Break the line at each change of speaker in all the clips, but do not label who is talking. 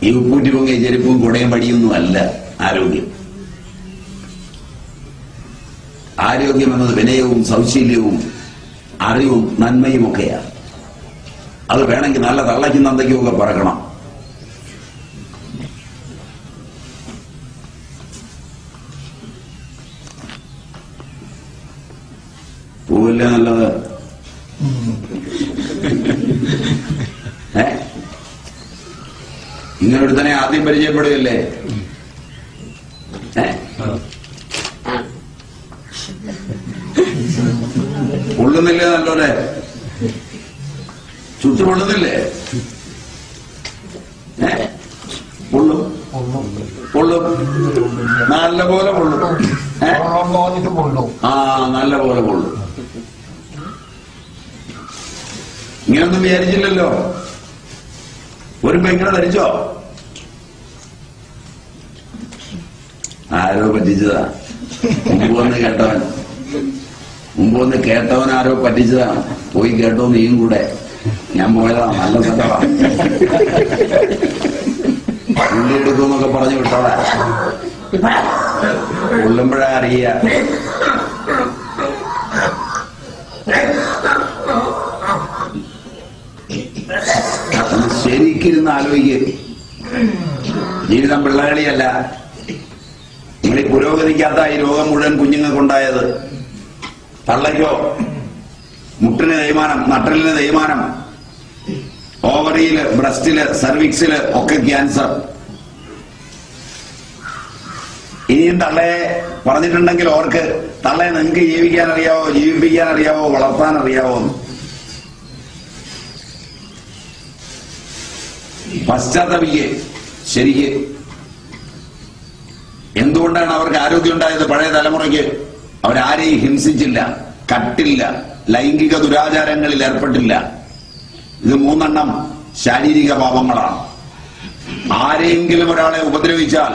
ഈ ഉപ്പൂറ്റി പൊങ്ങിയ ചെരുപ്പും കുടയും പടിയൊന്നും അല്ല ആരോഗ്യം. ആരോഗ്യം എന്നത് വിനയവും സൗശീല്യവും അറിവും നന്മയും ഒക്കെയാണ്. അത് വേണമെങ്കിൽ നല്ല തള്ളയ്ക്കും നന്ദയ്ക്കും ഒക്കെ പറക്കണം. പൂവല്ലേ നല്ലത്? ഇങ്ങനൊരു തന്നെ ആദ്യം പരിചയപ്പെടുകയല്ലേ? പൊള്ളുന്നില്ലേ? നല്ലോലെ ചുട്ടു പൊള്ളുന്നില്ലേ? പൊള്ളും പൊള്ളും, നല്ല പോലെ പൊള്ളും. ആ, നല്ല പോലെ പൊള്ളും. ഇങ്ങനൊന്നും വിചാരിച്ചില്ലല്ലോ. ഒരു ഇങ്ങനെ ധരിച്ചോ? ആരോ പറ്റിച്ചതാ. മുമ്പ് വന്ന് കേട്ടവൻ ആരോ പറ്റിച്ചതാണ്. പോയി കേട്ടോ നീയും കൂടെ. ഞാൻ പോയതാ, നല്ല സ്ഥലമാ, ഉള്ളിയെടുക്കുമെന്നൊക്കെ പറഞ്ഞു വിട്ടതാ. ഉള്ളുമ്പോഴാ അറിയ. ശരിക്കിരുന്ന് ആലോചിക്കുക. ജീവിതം പിള്ളകളിയല്ല. നിങ്ങൾ ഈ പുരോഗതിക്കാത്ത ഈ രോഗം മുഴുവൻ കുഞ്ഞുങ്ങൾക്കുണ്ടായത്. തള്ളയ്ക്കോ മുട്ടിന് തേയ്മാനം, നട്ടലിന് തേയ്മാനം, ഓവറിയില്, ബ്രസ്റ്റില്, സർവിക്സില് ഒക്കെ ക്യാൻസർ. ഇനിയും തള്ളയെ പറഞ്ഞിട്ടുണ്ടെങ്കിൽ ഓർക്ക് തള്ളയെ നിങ്ങൾക്ക് ജീവിക്കാൻ അറിയാവോ, ജീവിപ്പിക്കാൻ അറിയാവോ, വളർത്താൻ അറിയാവോ? പശ്ചാത്തപിക്ക്. ശരിക്ക് എന്തുകൊണ്ടാണ് അവർക്ക് ആരോഗ്യം ഉണ്ടായത്? പഴയ തലമുറയ്ക്ക് അവരാരെയും ഹിംസിച്ചില്ല, കട്ടില്ല, ലൈംഗിക ദുരാചാരങ്ങളിൽ ഏർപ്പെട്ടില്ല. ഇത് 3 ശാരീരിക പാപങ്ങളാണ്. ആരെങ്കിലും ഒരാളെ ഉപദ്രവിച്ചാൽ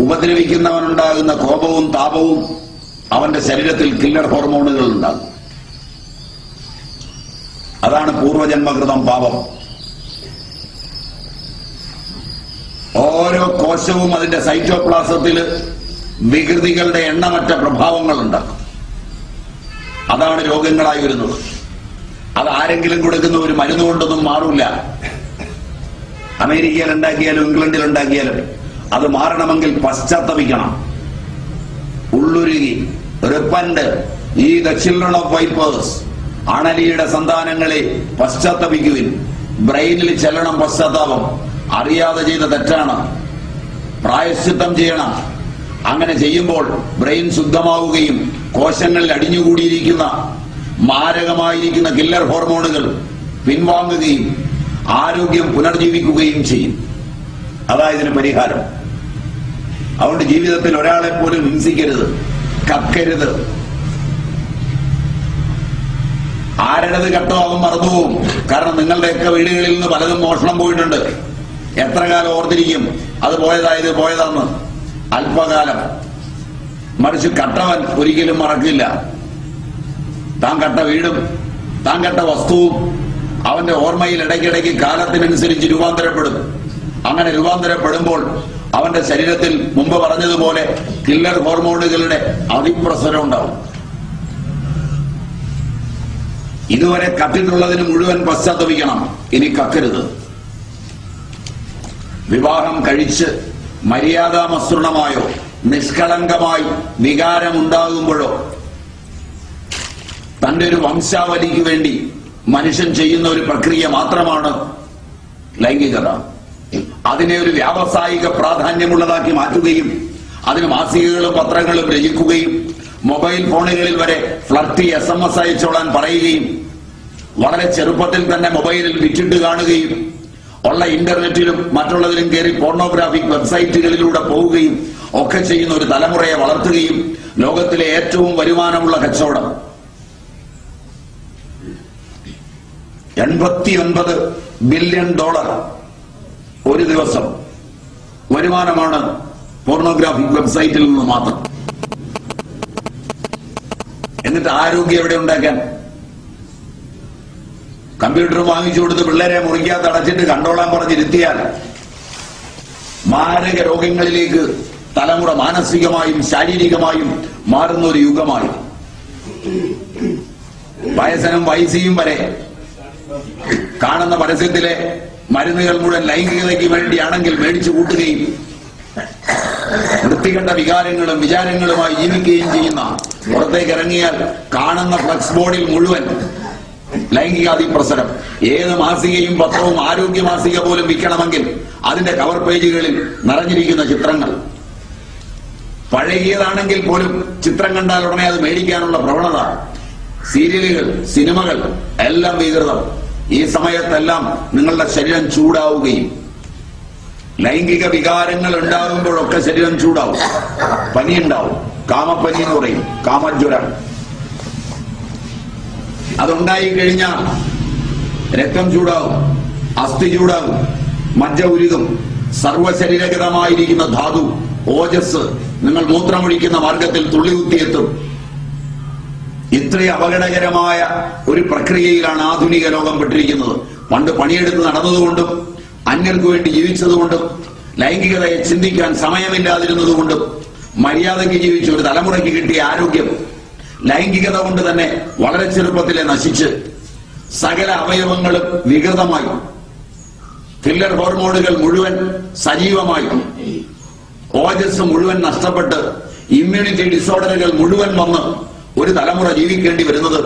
ഉപദ്രവിക്കുന്നവനുണ്ടാകുന്ന കോപവും താപവും അവന്റെ ശരീരത്തിൽ കില്ലർ ഹോർമോണുകൾ ഉണ്ടാകും. അതാണ് പൂർവജന്മകൃതം പാപം. ഓരോ കോശവും അതിന്റെ സൈറ്റോപ്ലാസത്തിൽ വികൃതികളുടെ എണ്ണമറ്റ പ്രഭാവങ്ങൾ ഉണ്ടാക്കും. അതാണ് രോഗങ്ങളായി വരുന്നത്. അത് ആരെങ്കിലും കൊടുക്കുന്ന ഒരു മരുന്ന് കൊണ്ടൊന്നും മാറില്ല. അമേരിക്കയിൽ ഉണ്ടാക്കിയാലും ഇംഗ്ലണ്ടിൽ ഉണ്ടാക്കിയാലും അത് മാറണമെങ്കിൽ പശ്ചാത്തപിക്കണം, ഉള്ളുരുകി. റിപ്പന്റ് ഈ ദ ചിൽഡ്രൻ ഓഫ് വൈപ്പേഴ്സ്, അണലിയുടെ സന്താനങ്ങളെ പശ്ചാത്തപിക്കുവിൻ. ബ്രെയിനിൽ ചെല്ലണം പശ്ചാത്താപം. അറിയാതെ ചെയ്ത തെറ്റാണ്, പ്രായശ്ചിത്തം ചെയ്യണം. അങ്ങനെ ചെയ്യുമ്പോൾ ബ്രെയിൻ ശുദ്ധമാവുകയും കോശങ്ങളിൽ അടിഞ്ഞുകൂടിയിരിക്കുന്ന മാരകമായിരിക്കുന്ന കില്ലർ ഹോർമോണുകൾ പിൻവാങ്ങുകയും ആരോഗ്യം പുനർജീവിക്കുകയും ചെയ്യും. അതായതിന് പരിഹാരം. അതുകൊണ്ട് ജീവിതത്തിൽ ഒരാളെ പോലും ഹിംസിക്കരുത്, കക്കരുത്. ആരുടേത് കട്ടോ അവൻ മറന്നുപോകും. കാരണം നിങ്ങളുടെയൊക്കെ വീടുകളിൽ നിന്ന് പലതും മോഷണം പോയിട്ടുണ്ട്. എത്ര കാലം ഓർത്തിരിക്കും അത് പോയതായത് പോയതാന്ന്? അല്പകാലം. മറിച്ച് കട്ടവൻ ഒരിക്കലും മറക്കില്ല. താൻ കട്ട വീടും താൻ കട്ട വസ്തുവും അവന്റെ ഓർമ്മയിൽ ഇടയ്ക്കിടയ്ക്ക് കാലത്തിനനുസരിച്ച് രൂപാന്തരപ്പെടും. അങ്ങനെ രൂപാന്തരപ്പെടുമ്പോൾ അവന്റെ ശരീരത്തിൽ മുമ്പ് പറഞ്ഞതുപോലെ കില്ലർ ഹോർമോണുകളുടെ അതിപ്രസരം ഉണ്ടാവും. ഇതുവരെ കത്തിട്ടുള്ളതിന് മുഴുവൻ പശ്ചാത്തപിക്കണം. ഇനി കക്കരുത്. വിവാഹം കഴിച്ച് മര്യാദാമസൃണമായോ നിഷ്കളങ്കമായി വികാരമുണ്ടാകുമ്പോഴോ തന്റെ ഒരു വംശാവലിക്ക് വേണ്ടി മനുഷ്യൻ ചെയ്യുന്ന ഒരു പ്രക്രിയ മാത്രമാണ് ലൈംഗികത. അതിനെ ഒരു വ്യാവസായിക പ്രാധാന്യമുള്ളതാക്കി മാറ്റുകയും അതിന് മാസികകളും പത്രങ്ങളും രചിക്കുകയും മൊബൈൽ ഫോണുകളിൽ വരെ ഫ്ലർട്ടി SMS അയച്ചോളാൻ പറയുകയും വളരെ ചെറുപ്പത്തിൽ തന്നെ മൊബൈലിൽ വിറ്റിട്ട് കാണുകയും ഉള്ള ഇന്റർനെറ്റിലും മറ്റുള്ളതിലും കയറി പോർണോഗ്രാഫിക് വെബ്സൈറ്റുകളിലൂടെ പോവുകയും ഒക്കെ ചെയ്യുന്ന ഒരു തലമുറയെ വളർത്തുകയും ലോകത്തിലെ ഏറ്റവും വരുമാനമുള്ള കച്ചവടം $89 ബില്യൺ ഒരു ദിവസം വരുമാനമാണ് പോർണോഗ്രാഫിക് വെബ്സൈറ്റിൽ നിന്ന് മാത്രം. എന്നിട്ട് ആരോഗ്യം എവിടെ ഉണ്ടാക്കാൻ? കമ്പ്യൂട്ടർ വാങ്ങിച്ചു കൊടുത്ത് പിള്ളേരെ മുറിക്കകത്ത് അടച്ചിട്ട് കണ്ടോളാൻ പറഞ്ഞിരുത്തിയാൽ മാരക രോഗങ്ങളിലേക്ക് തലമുറ മാനസികമായും ശാരീരികമായും മാറുന്ന ഒരു യുഗമായി. വയസ്സനും വയസ്സിയും വരെ കാണുന്ന പരസ്യത്തിലെ മരുന്നുകൾ മുഴുവൻ ലൈംഗികതയ്ക്ക് വേണ്ടിയാണെങ്കിൽ മേടിച്ചു കൂട്ടുകയും വൃത്തികെട്ട വികാരങ്ങളും വിചാരങ്ങളുമായി ജീവിക്കുകയും ചെയ്യുന്ന, പുറത്തേക്ക് ഇറങ്ങിയാൽ കാണുന്ന ഫ്ലക്സ് ബോർഡിൽ മുഴുവൻ ലൈംഗികാതിപ്രസരം. ഏത് മാസികയും പത്രവും ആരോഗ്യ മാസിക പോലും വിൽക്കണമെങ്കിൽ അതിന്റെ കവർ പേജുകളിൽ നിറഞ്ഞിരിക്കുന്ന ചിത്രങ്ങൾ. പഴകിയതാണെങ്കിൽ പോലും ചിത്രം കണ്ടാൽ ഉടനെ അത് മേടിക്കാനുള്ള പ്രവണത. സീരിയലുകൾ, സിനിമകൾ എല്ലാം വികൃതം. ഈ സമയത്തെല്ലാം നിങ്ങളുടെ ശരീരം ചൂടാവുകയും ലൈംഗിക വികാരങ്ങൾ ഉണ്ടാകുമ്പോഴൊക്കെ ശരീരം ചൂടാവും, പനിയുണ്ടാവും. കാമപ്പനി എന്ന് പറയും, കാമജ്വരം. അതുണ്ടായി കഴിഞ്ഞാൽ രക്തം ചൂടാവും, അസ്ഥി ചൂടാവും, മജ്ജ ഉരുകും. സർവശരീരഗതമായിരിക്കുന്ന ധാതു, ഓജസ് നിങ്ങൾ മൂത്രമൊഴിക്കുന്ന മാർഗത്തിൽ തുള്ളികുത്തിയെത്തും. ഇത്രയും അപകടകരമായ ഒരു പ്രക്രിയയിലാണ് ആധുനിക ലോകം പെട്ടിരിക്കുന്നത്. പണ്ട് പണിയെടുത്ത് നടന്നതുകൊണ്ടും അന്യർക്ക് വേണ്ടി ജീവിച്ചതുകൊണ്ടും ലൈംഗികതയെ ചിന്തിക്കാൻ സമയമില്ലാതിരുന്നതുകൊണ്ടും മര്യാദയ്ക്ക് ജീവിച്ച ഒരു തലമുറയ്ക്ക് കിട്ടിയ ആരോഗ്യം ലൈംഗികത കൊണ്ട് തന്നെ വളരെ ചെറുപ്പത്തിലെ നശിച്ച് സകല അവയവങ്ങളും വികൃതമായി, ഫില്ലർ ഹോർമോണുകൾ മുഴുവൻ സജീവമായി, ഓജസ് മുഴുവൻ നഷ്ടപ്പെട്ട് ഇമ്മ്യൂണിറ്റി ഡിസോർഡറുകൾ മുഴുവൻ വന്ന് ഒരു തലമുറ ജീവിക്കേണ്ടി വരുന്നത്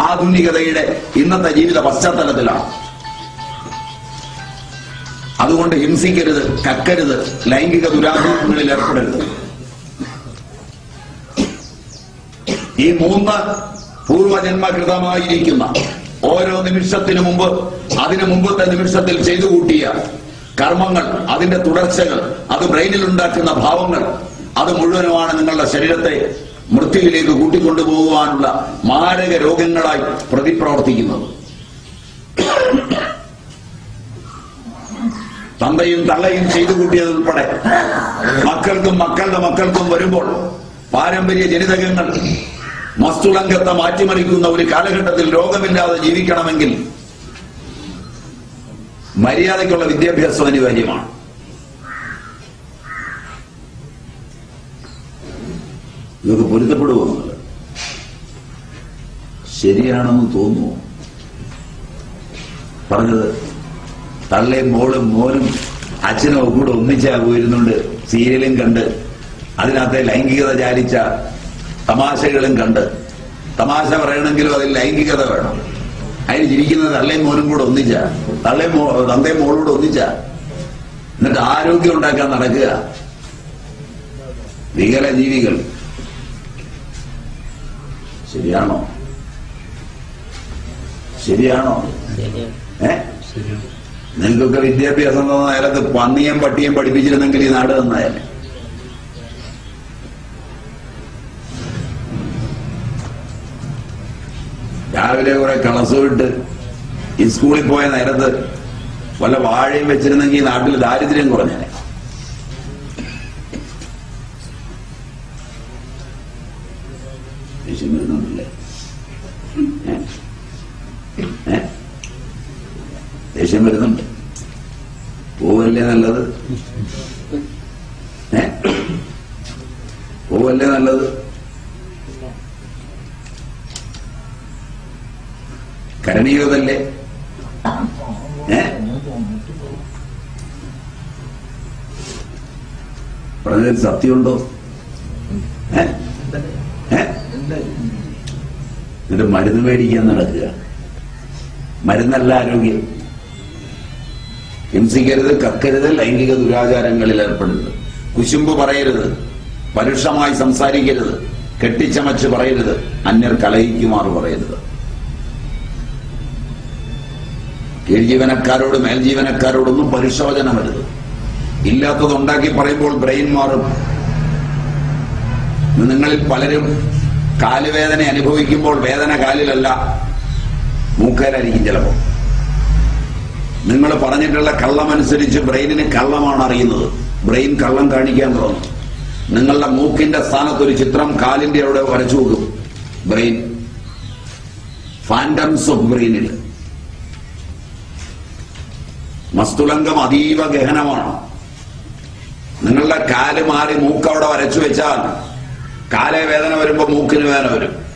ആധുനികതയുടെ ഇന്നത്തെ ജീവിത പശ്ചാത്തലത്തിലാണ്. അതുകൊണ്ട് ഹിംസിക്കരുത്, കക്കരുത്, ലൈംഗിക ദുരാചാരങ്ങളിൽ ഏർപ്പെടരുത്. ഈ 3 പൂർവജന്മകൃതമായിരിക്കുന്ന ഓരോ നിമിഷത്തിനു മുമ്പ് അതിനു മുമ്പത്തെ നിമിഷത്തിൽ ചെയ്തു കൂട്ടിയ കർമ്മങ്ങൾ, അതിന്റെ തുടർച്ചകൾ, അത് ബ്രെയിനിൽ ഉണ്ടാക്കുന്ന ഭാവങ്ങൾ, അത് മുഴുവനുമാണ് നിങ്ങളുടെ ശരീരത്തെ മൃത്യുവിലേക്ക് കൂട്ടിക്കൊണ്ടുപോകുവാനുള്ള മാരക രോഗങ്ങളായി പ്രതിപ്രവർത്തിക്കുന്നത്. തന്തയും തള്ളയും ചെയ്തു കൂട്ടിയതുൾപ്പെടെ മക്കൾക്കും മക്കളുടെ മക്കൾക്കും വരുമ്പോൾ പാരമ്പര്യ ജനിതകങ്ങൾ മസ്തുളങ്കത്തെ മാറ്റിമറിക്കുന്ന ഒരു കാലഘട്ടത്തിൽ രോഗമില്ലാതെ ജീവിക്കണമെങ്കിൽ മര്യാദയ്ക്കുള്ള വിദ്യാഭ്യാസം അനിവാര്യമാണ്. ഇതൊക്കെ പൊരുത്തപ്പെടുമെന്നത് ശരിയാണെന്ന് തോന്നുന്നു. പറഞ്ഞത് തള്ളയും മോളും മോനും അച്ഛനും കൂടെ ഒന്നിച്ചാ പോയിരുന്നുണ്ട് സീരിയലും കണ്ട് അതിനകത്തെ ലൈംഗികത ചാലിച്ച തമാശകളും കണ്ട്. തമാശ പറയണമെങ്കിലും അതിൽ ലൈംഗികത വേണം. അതിന് ചിരിക്കുന്നത് തള്ളയും മോനും കൂടെ ഒന്നിച്ച, തന്തയും മോളൂടെ ഒന്നിച്ച, എന്നിട്ട് ആരോഗ്യം ഉണ്ടാക്കാൻ നടക്കുക. വികല ജീവികൾ. ശരിയാണോ? ശരിയാണോ? നിങ്ങൾക്കൊക്കെ വിദ്യാഭ്യാസം തന്ന നേരത്ത് പന്നിയും പട്ടിയും പഠിപ്പിച്ചിരുന്നെങ്കിൽ ഈ നാട് നന്നായാലേ. രാവിലെ കുറെ കളസുവിട്ട് ഈ സ്കൂളിൽ പോയ നേരത്ത് വല്ല വാഴയും വെച്ചിരുന്നെങ്കിൽ ഈ നാട്ടിൽ ദാരിദ്ര്യം കുറഞ്ഞേ. ദേഷ്യം വരുന്നുണ്ടല്ലേ? ദേഷ്യം വരുന്നുണ്ട്. പോവല്ലേ നല്ലത്? പോവല്ലേ നല്ലത്? കരണീയതല്ലേ? പറഞ്ഞതിൽ സത്യമുണ്ടോ? എന്നിട്ട് മരുന്ന് മേടിക്കാൻ നടക്കുക. മരുന്നല്ല ആരോഗ്യം. ഹിംസിക്കരുത്, കക്കരുത്, ലൈംഗിക ദുരാചാരങ്ങളിൽ ഏർപ്പെടരുത്, കുശുമ്പ് പറയരുത്, പരുഷമായി സംസാരിക്കരുത്, കെട്ടിച്ചമച്ച് പറയരുത്, അന്യർ കലഹിക്കുമാർ പറയരുത്. കീഴ്ജീവനക്കാരോട് മേൽജീവനക്കാരോടൊന്നും പരിശോധനമരുത്. ഇല്ലാത്തതുണ്ടാക്കി പറയുമ്പോൾ ബ്രെയിൻ മാറും. നിങ്ങളിൽ പലരും കാലുവേദന അനുഭവിക്കുമ്പോൾ വേദന കാലിലല്ല, മൂക്കേലായിരിക്കും ചിലപ്പോൾ. നിങ്ങൾ പറഞ്ഞിട്ടുള്ള കള്ളമനുസരിച്ച് ബ്രെയിനിന് കള്ളമാണ് അറിയുന്നത്. ബ്രെയിൻ കള്ളം കാണിക്കാൻ തുടങ്ങും. നിങ്ങളുടെ മൂക്കിന്റെ സ്ഥാനത്തൊരു ചിത്രം കാലിന്റെ അവിടെ വരച്ചു നോക്കും. ബ്രെയിൻ ഫാൻഡംസ് ഓഫ് ബ്രെയിനിൽ മസ്തുലംഗം അതീവ ഗഹനമാണ്. നിങ്ങളുടെ കാല് മാറി മൂക്കവിടെ വരച്ചു വെച്ചാൽ കാലേ വേദന വരുമ്പോ മൂക്കിന് വേദന വരും.